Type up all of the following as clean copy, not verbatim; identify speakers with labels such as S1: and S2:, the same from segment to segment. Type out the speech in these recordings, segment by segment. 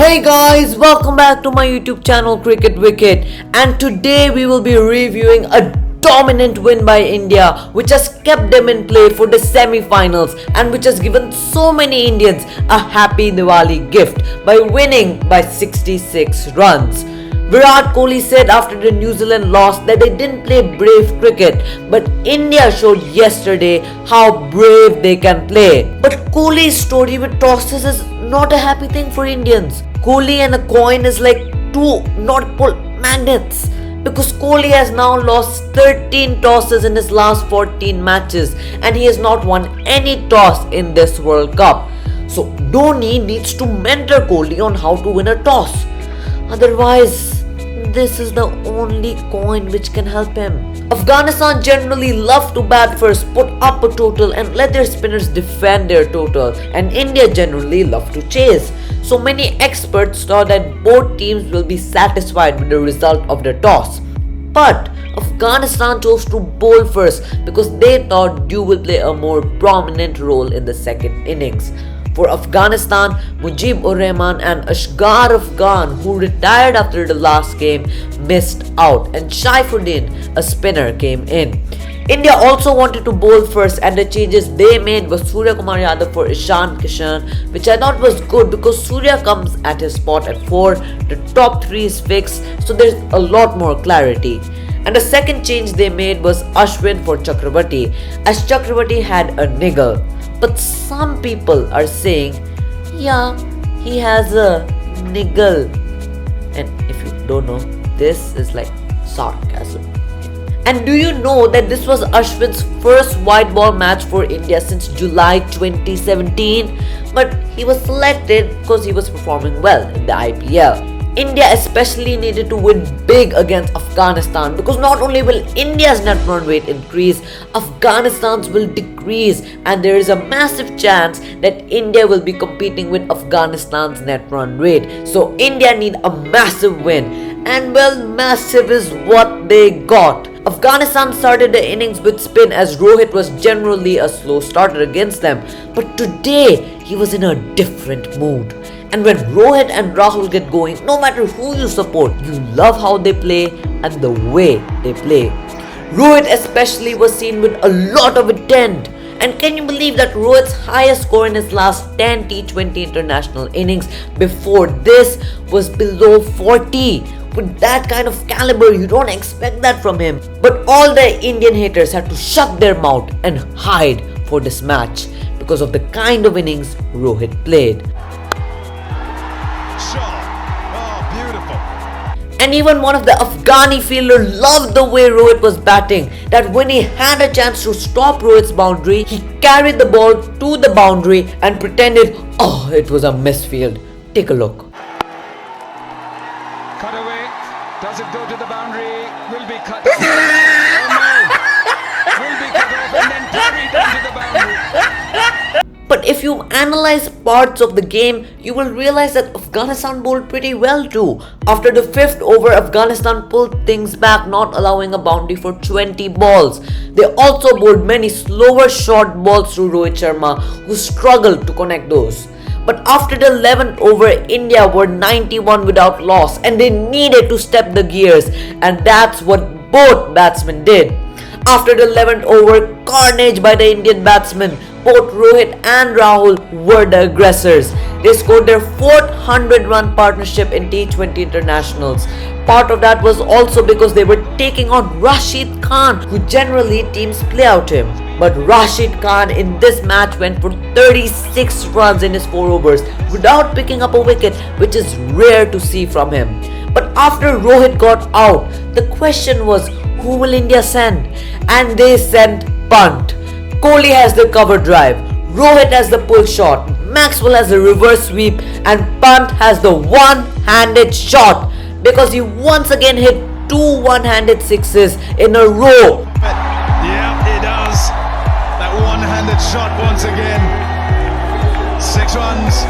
S1: Hey guys, welcome back to my YouTube channel Cricket Wicket, and today we will be reviewing a dominant win by India which has kept them in play for the semi-finals and which has given so many Indians a happy Diwali gift by winning by 66 runs. Virat Kohli said after the New Zealand loss that they didn't play brave cricket, but India showed yesterday how brave they can play. But Kohli's story with tosses is not a happy thing for Indians. Kohli and a coin is like two North Pole magnets, because Kohli has now lost 13 tosses in his last 14 matches and he has not won any toss in this World Cup. So Dhoni needs to mentor Kohli on how to win a toss. Otherwise, this is the only coin which can help him. Afghanistan generally love to bat first, put up a total and let their spinners defend their total, and India generally love to chase. So many experts thought that both teams will be satisfied with the result of the toss. But Afghanistan chose to bowl first because they thought Dew will play a more prominent role in the second innings. For Afghanistan, Mujib-ur-Rahman and Ashgar Afghan, who retired after the last game, missed out, and Shaifuddin, a spinner, came in. India also wanted to bowl first, and the changes they made was Surya Kumar Yadav for Ishan Kishan, which I thought was good because Surya comes at his spot at 4, the top 3 is fixed, so there's a lot more clarity. And the second change they made was Ashwin for Chakravarti, as Chakravarti had a niggle. But some people are saying, yeah, he has a niggle. And if you don't know, this is like sarcasm. And do you know that this was Ashwin's first white ball match for India since July 2017? But he was selected because he was performing well in the IPL. India especially needed to win big against Afghanistan, because not only will India's net run rate increase, Afghanistan's will decrease, and there is a massive chance that India will be competing with Afghanistan's net run rate. So India need a massive win, and well, massive is what they got. Afghanistan started the innings with spin as Rohit was generally a slow starter against them, but today he was in a different mood. And when Rohit and Rahul get going, no matter who you support, you love how they play and the way they play. Rohit especially was seen with a lot of intent. And can you believe that Rohit's highest score in his last 10 T20 international innings before this was below 40? With that kind of caliber, you don't expect that from him. But all the Indian haters had to shut their mouth and hide for this match because of the kind of innings Rohit played. And even one of the Afghani fielder loved the way Rohit was batting, that when he had a chance to stop Rohit's boundary, he carried the ball to the boundary and pretended, oh, it was a misfield. Take a look.
S2: Cut away. Does it go to the boundary? Will be cut off. Oh no! Will be cut off and then carried into the boundary.
S1: But if you analyze parts of the game, you will realize that Afghanistan bowled pretty well too. After the 5th over, Afghanistan pulled things back, not allowing a boundary for 20 balls. They also bowled many slower short balls to Rohit Sharma, who struggled to connect those. But after the 11th over, India were 91 without loss and they needed to step the gears, and that's what both batsmen did. After the 11th over, carnage by the Indian batsmen, both Rohit and Rahul were the aggressors. They scored their 4th 100-run partnership in T20 internationals. Part of that was also because they were taking on Rashid Khan, who generally teams play out him. But Rashid Khan in this match went for 36 runs in his 4 overs without picking up a wicket, which is rare to see from him. But after Rohit got out, the question was, who will India send? And they sent Pant. Kohli has the cover drive, Rohit has the pull shot, Maxwell has the reverse sweep, and Pant has the one-handed shot, because he once again hit 2 one-handed sixes in a row.
S2: Yeah, he does. That one-handed shot once again. 6 runs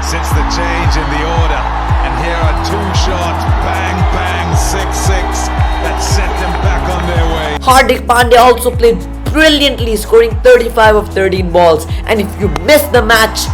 S2: since the change in the order. And here are 2 shots. Bang, bang, 6-6. That sent them back on their way.
S1: Hardik Pandya also played brilliantly, scoring 35 of 13 balls. And if you missed the match,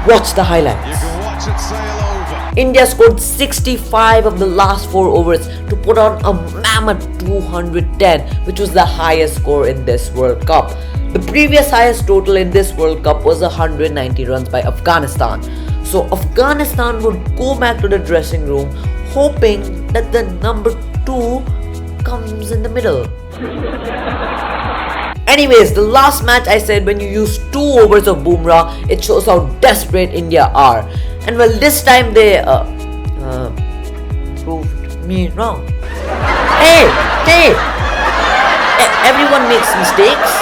S1: Watch the
S2: You
S1: highlights.
S2: can watch it sail over.
S1: India scored 65 of the last 4 overs to put on a mammoth 210, which was the highest score in this World Cup. The previous highest total in this World Cup was 190 runs by Afghanistan. So Afghanistan would go back to the dressing room hoping that the number 2 comes in the middle. Anyways, the last match I said when you use 2 overs of Bumrah, it shows how desperate India are. And well, this time they proved me wrong. Hey! Everyone makes mistakes.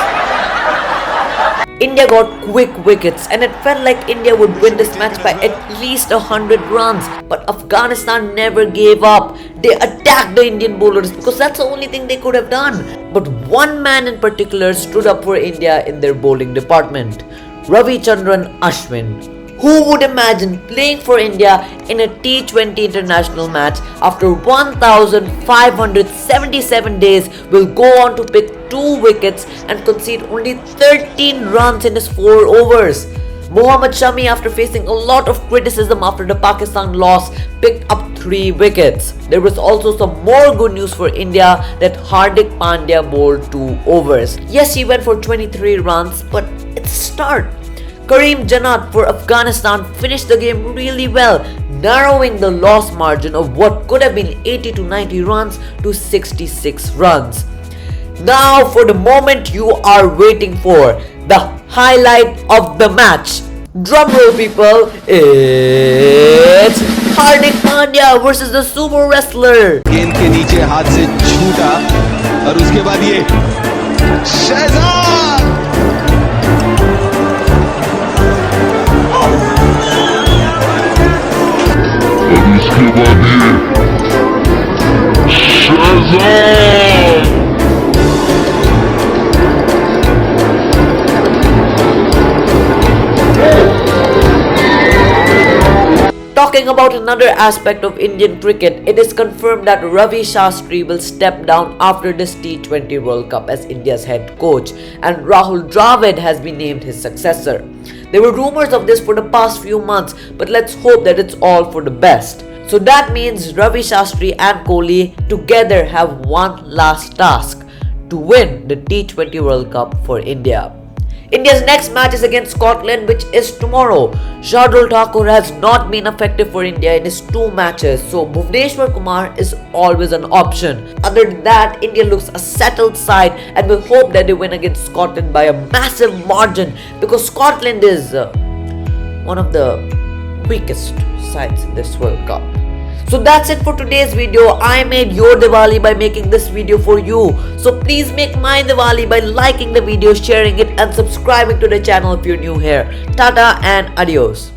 S1: India got quick wickets and it felt like India would win this match by at least 100 runs. But Afghanistan never gave up. They attacked the Indian bowlers because that's the only thing they could have done. But one man in particular stood up for India in their bowling department. Ashwin. Who would imagine playing for India in a T20 international match after 1577 days will go on to pick 2 wickets and concede only 13 runs in his 4 overs. Mohammad Shami, after facing a lot of criticism after the Pakistan loss, picked up 3 wickets. There was also some more good news for India that Hardik Pandya bowled 2 overs. Yes, he went for 23 runs, but it's a start. Kareem Janat for Afghanistan finished the game really well, narrowing the loss margin of what could have been 80 to 90 runs to 66 runs. Now for the moment you are waiting for, the highlight of the match. Drum roll, people, it's Hardik Pandya versus the sumo wrestler.
S3: गेंद के नीचे हाथ से छूटा और उसके बाद ये Shahzad
S1: Talking about another aspect of Indian cricket, it is confirmed that Ravi Shastri will step down after this T20 World Cup as India's head coach, and Rahul Dravid has been named his successor. There were rumors of this for the past few months, but let's hope that it's all for the best. So that means Ravi Shastri and Kohli together have one last task: to win the T20 World Cup for India. India's next match is against Scotland, which is tomorrow. Shardul Thakur has not been effective for India in his 2 matches, so Bhuvneshwar Kumar is always an option. Other than that, India looks a settled side and will hope that they win against Scotland by a massive margin, because Scotland is one of the weakest sides in this World Cup. So that's it for today's video. I made your Diwali by making this video for you. So please make my Diwali by liking the video, sharing it and subscribing to the channel if you're new here. Tata and adios.